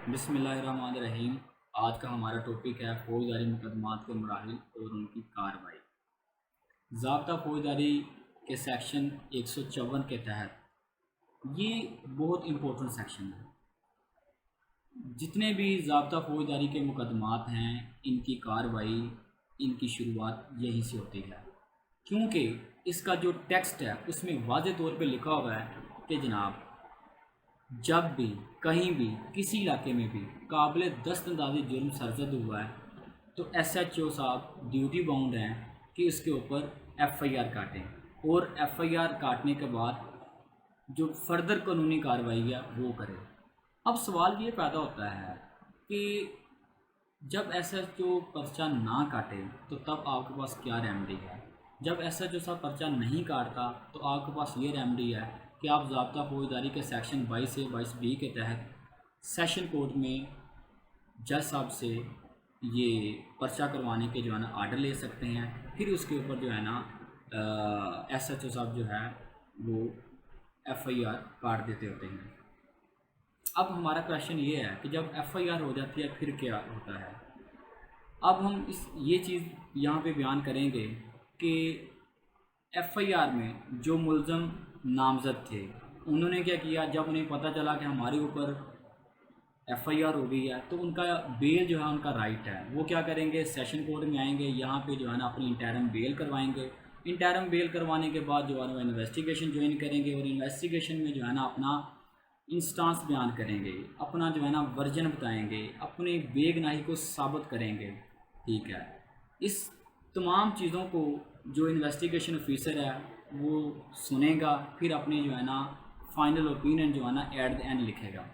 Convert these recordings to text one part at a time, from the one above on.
बिस्मिल्लाहिर्रहमानिर्रहीम। आज का हमारा टॉपिक है फौजदारी मुकदमात के मराहिल और उनकी कार्रवाई। ज़ाब्ता फौजदारी के सेक्शन 154 के तहत ये बहुत इम्पोर्टेंट सेक्शन है। जितने भी ज़ाब्ता फौजदारी के मुकदमात हैं, इनकी कार्रवाई, इनकी शुरुआत यहीं से होती है, क्योंकि इसका जो टेक्स्ट है उसमें वाज़ेह तौर पे लिखा हुआ है कि जनाब, जब भी कहीं भी किसी इलाके में भी काबिल दस्तंदाजी जुर्म सरजद हुआ है तो SHO साहब ड्यूटी बाउंड हैं कि उसके ऊपर FIR काटें और FIR काटने के बाद जो फर्दर कानूनी कार्रवाई है वो करें। अब सवाल ये पैदा होता है कि जब SHO पर्चा ना काटे तो तब आपके पास क्या रेमेडी है। जब SHO साहब पर्चा नहीं काटता तो आपके पास ये रेमेडी है कि आप ज़ाब्ता फौजदारी के सेक्शन 22 से 22B के तहत सेशन कोर्ट में जज साहब से ये पर्चा करवाने के जो है ना आर्डर ले सकते हैं। फिर उसके ऊपर जो है ना SHO साहब जो है वो FIR काट देते होते हैं। अब हमारा क्वेश्चन ये है कि जब FIR हो जाती है फिर क्या होता है। अब हम ये चीज़ यहाँ पे बयान करेंगे कि FIR में जो मुल्ज़म नामज़द थे उन्होंने क्या किया, जब उन्हें पता चला कि हमारे ऊपर FIR हो गई है तो उनका बेल जो है उनका राइट है, वो क्या करेंगे, सेशन कोर्ट में आएंगे, यहाँ पे जो है ना अपनी इंटरम बेल करवाएंगे। इंटरम बेल करवाने के बाद जो है ना इन्वेस्टिगेशन ज्वाइन करेंगे और इन्वेस्टिगेशन में जो है ना अपना इंस्टांस बयान करेंगे, अपना जो है ना वर्जन बताएंगे, अपनी बेगुनाही को साबित करेंगे। ठीक है, इस तमाम चीज़ों को जो इन्वेस्टिगेशन ऑफिसर है वो सुनेगा, फिर अपनी जो है ना फाइनल ओपिनियन जो है ना एट द एंड लिखेगा।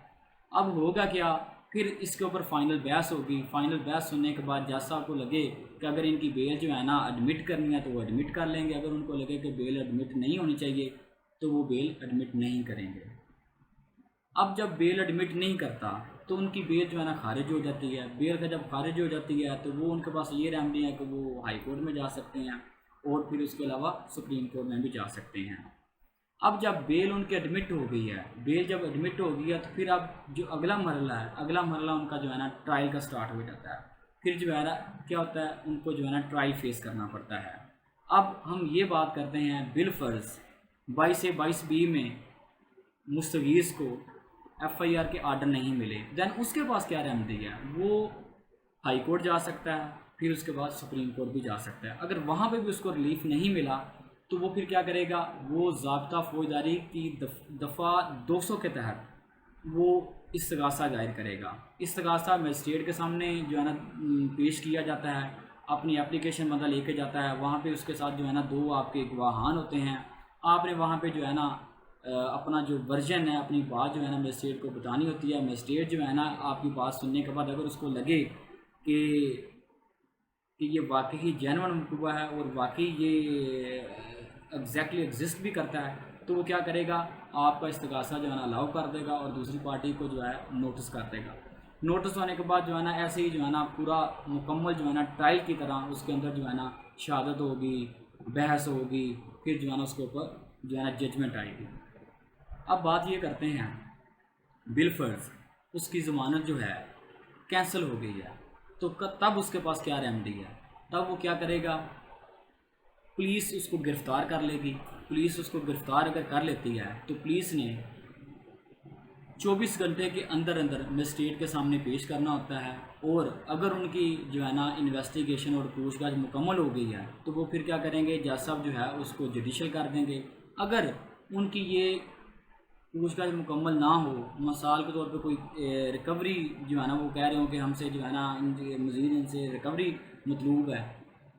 अब होगा क्या, फिर इसके ऊपर फाइनल बहस होगी। फाइनल बहस सुनने के बाद जज साहब को लगे कि अगर इनकी बेल जो है ना एडमिट करनी है तो वो एडमिट कर लेंगे, अगर उनको लगे कि बेल एडमिट नहीं होनी चाहिए तो वो बेल एडमिट नहीं करेंगे। अब जब बेल एडमिट नहीं करता तो उनकी बेल जो है ना खारिज हो जाती है। बेल का जब खारिज हो जाती है तो वो उनके पास ये रेमेडी है कि वो हाई कोर्ट में जा सकते हैं और फिर उसके अलावा सुप्रीम कोर्ट में भी जा सकते हैं। अब जब बेल उनकी एडमिट हो गई है, बेल जब एडमिट हो गई है तो फिर अब जो अगला मरला है, अगला मरला उनका जो है ना ट्रायल का स्टार्ट हो जाता है। फिर जो है ना क्या होता है, उनको जो है ना ट्रायल फेस करना पड़ता है। अब हम ये बात करते हैं बिलफर्ज 22 से 22B में मुस्तगीज़ को FIR के आर्डर नहीं मिले, दैन उसके पास क्या रेमेडी है, वो हाई कोर्ट जा सकता है, फिर उसके बाद सुप्रीम कोर्ट भी जा सकता है। अगर वहाँ पे भी उसको रिलीफ नहीं मिला तो वो फिर क्या करेगा, वो ज़ाब्ता फौजदारी की दफ़ा 200 के तहत वो इस्तगासा दायर करेगा। इस्तगासा मजिस्ट्रेट के सामने जो है ना पेश किया जाता है, अपनी एप्लीकेशन बंदा लेके जाता है, वहाँ पे उसके साथ जो है ना 2 आपके गवाहान होते हैं। आपने वहाँ पे जो है ना अपना जो वर्जन है, अपनी बात जो है ना मजिस्ट्रेट को बतानी होती है। मजिस्ट्रेट जो है ना आपकी बात सुनने के बाद अगर उसको लगे कि ये वाकई जेन्युइन मुकदमा है और वाकई ये एग्जैक्टली एग्जिस्ट भी करता है तो वो क्या करेगा, आपका इस्तगासा जो है ना अलाउ कर देगा और दूसरी पार्टी को जो है नोटिस कर देगा। नोटिस होने के बाद जो है ना ऐसे ही जो है ना पूरा मुकम्मल जो है ना ट्रायल की तरह उसके अंदर जो है ना शहादत होगी, बहस होगी, फिर जो है ना उसके ऊपर जो है ना जजमेंट आएगी। अब बात ये करते हैं बिलफर्ज, उसकी ज़मानत जो है कैंसिल हो गई है तो तब उसके पास क्या रेमेडी है। तब वो क्या करेगा, पुलिस उसको गिरफ़्तार कर लेगी। पुलिस उसको गिरफ़्तार अगर कर लेती है तो पुलिस ने 24 घंटे के अंदर अंदर मजिस्ट्रेट के सामने पेश करना होता है और अगर उनकी जो है ना इन्वेस्टिगेशन और पूछताछ मुकम्मल हो गई है तो वो फिर क्या करेंगे, जज साहब जो है उसको जुडिशल कर देंगे। अगर उनकी ये पूछताछ मुकम्मल ना हो, मिसाल के तौर पे कोई रिकवरी जो है ना वो कह रहे हो कि हमसे जो है ना मज़ीद इनसे रिकवरी मतलूब है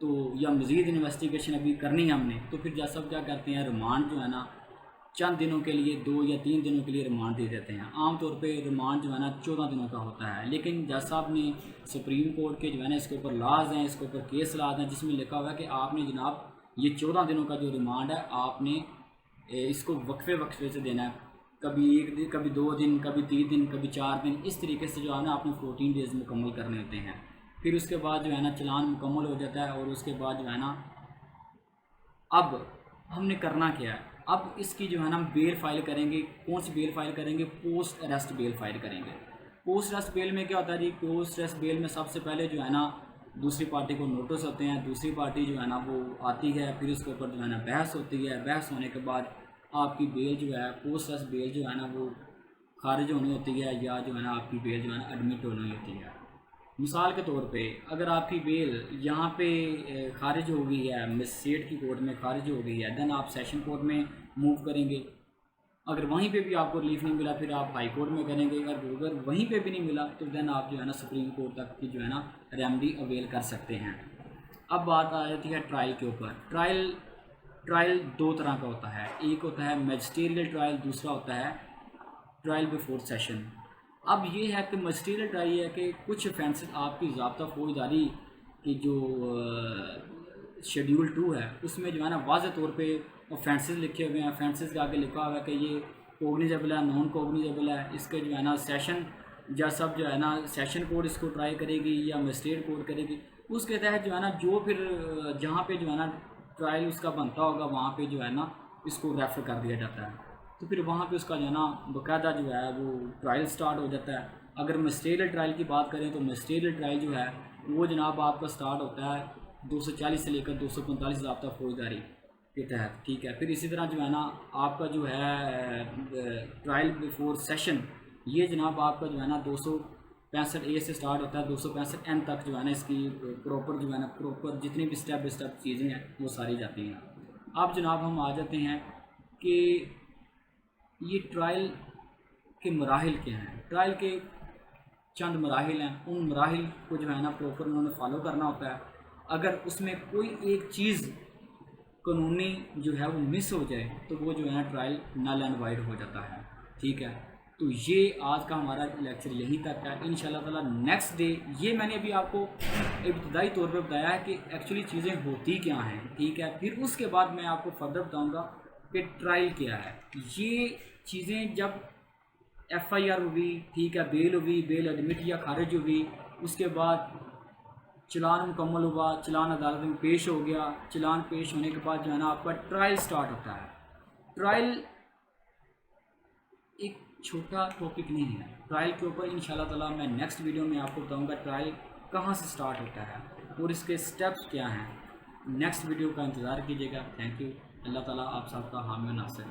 तो या मज़ीद इन्वेस्टिगेशन अभी करनी है हमने, तो फिर जज साहब क्या करते हैं, रिमांड जो है ना चंद दिनों के लिए 2 या 3 दिनों के लिए रिमांड दे देते हैं। आमतौर पे रिमांड जो है ना 14 दिनों का होता है, लेकिन जज साहब ने सुप्रीम कोर्ट के जो है ना इसके ऊपर लाज हैं, इसके ऊपर केस लाज हैं जिसमें लिखा हुआ है कि आपने जनाब ये 14 दिनों का जो रिमांड है आपने इसको वक्फे से देना है। कभी 1 दिन, कभी 2 दिन, कभी 3 दिन, कभी 4 दिन, इस तरीके से जो है ना आपने 14 डेज़ मुकम्मल करने होते हैं। फिर उसके बाद जो है ना चलान मुकम्मल हो जाता है और उसके बाद जो है ना अब हमने करना क्या है, अब इसकी जो है ना बेल फाइल करेंगे। कौन सी बेल फाइल करेंगे, पोस्ट अरेस्ट बेल फाइल करेंगे। पोस्ट रेस्ट बेल में क्या होता है जी, पोस्ट रेस्ट बेल में सबसे पहले जो है ना दूसरी पार्टी को नोटिस होते हैं, दूसरी पार्टी जो है ना वो आती है, फिर उसके ऊपर जो है ना बहस होती है, बहस होने के बाद आपकी बेल जो है, पोस्ट रेस्ट बेल जो है ना वो खारिज होनी होती है, या जो है ना आपकी बेल जो है ना एडमिट होनी होती है। मिसाल के तौर पे अगर आपकी बेल यहाँ पे खारिज हो गई है, मजिस्ट्रेट की कोर्ट में खारिज हो गई है, देन आप सेशन कोर्ट में मूव करेंगे। अगर वहीं पे भी आपको रिलीफ नहीं मिला फिर आप हाई कोर्ट में करेंगे। अगर वहीं पे भी नहीं मिला तो देन आप जो है ना सुप्रीम कोर्ट तक की जो है ना रेमडी अवेल कर सकते हैं। अब बात आ जाती है ट्रायल के ऊपर। ट्रायल दो तरह का होता है, एक होता है मैजिस्ट्रियल ट्रायल, दूसरा होता है ट्रायल बिफोर सेशन। अब ये है कि मैजिस्ट्रियल ट्रायल है कि कुछ ऑफेंसेस आपकी ज़ाब्ता फौजदारी की जो शेड्यूल 2 है उसमें जो है ना वाज़े तौर पे ऑफेंसेस लिखे हुए हैं। ऑफेंसेस के आगे लिखा हुआ है कि ये कोग्निजेबल है, नॉन कोग्निजेबल है। इसके जो है ना सेशन या सब जो है ना सेशन कोर्ट इसको ट्राई करेगी या मजिस्ट्रेट कोर्ट करेगी, उसके तहत जो है ना जो फिर जहाँ पे जो है ना ट्रायल उसका बनता होगा वहाँ पे जो है ना इसको रेफ़र कर दिया जाता है। तो फिर वहाँ पे उसका जो है ना बाकायदा जो है वो ट्रायल स्टार्ट हो जाता है। अगर मजिस्ट्रियल ट्रायल की बात करें तो मजिस्ट्रियल ट्रायल जो है वो जनाब आपका स्टार्ट होता है 240 से लेकर 245 ज़ाब्ता फौजदारी के तहत, ठीक है। फिर इसी तरह जो है ना आपका जो है ट्रायल बिफोर सेशन, ये जनाब आपका जो है ना 265 ए से स्टार्ट होता है, 265 एन तक जो है ना इसकी प्रॉपर जो है ना प्रॉपर जितनी भी स्टेप बाई स्टेप चीज़ें हैं वो सारी जाती हैं। अब जनाब हम आ जाते हैं कि ये ट्रायल के मराहिल क्या हैं। ट्रायल के चंद मराहिल हैं, उन मराहिल को जो है ना प्रॉपर उन्होंने फॉलो करना होता है। अगर उसमें कोई एक चीज़ कानूनी जो है वो मिस हो जाए तो वो जो है ना ट्रायल नल एंड वाइड हो जाता है, ठीक है। तो ये आज का हमारा लेक्चर यहीं तक है। इंशाल्लाह ताला नेक्स्ट डे ये मैंने अभी आपको इब्तदाई तौर पे बताया है कि एक्चुअली चीज़ें होती क्या हैं, ठीक है। फिर उसके बाद मैं आपको फर्दर बताऊँगा कि ट्रायल क्या है। ये चीज़ें जब FIR हुई, ठीक है, बेल हुई, बेल एडमिट या खारिज हुई, उसके बाद चलान मुकम्मल हुआ, चलान अदालत में पेश हो गया, चलान पेश होने के बाद जो है ना आपका ट्रायल स्टार्ट होता है। ट्रायल एक छोटा टॉपिक नहीं है। ट्रायल के ऊपर इंशाल्लाह ताला मैं नेक्स्ट वीडियो में आपको बताऊंगा ट्रायल कहाँ से स्टार्ट होता है और इसके स्टेप्स क्या हैं। नेक्स्ट वीडियो का इंतज़ार कीजिएगा। Thank you. अल्लाह ताला आप सबका हामी और नासिर।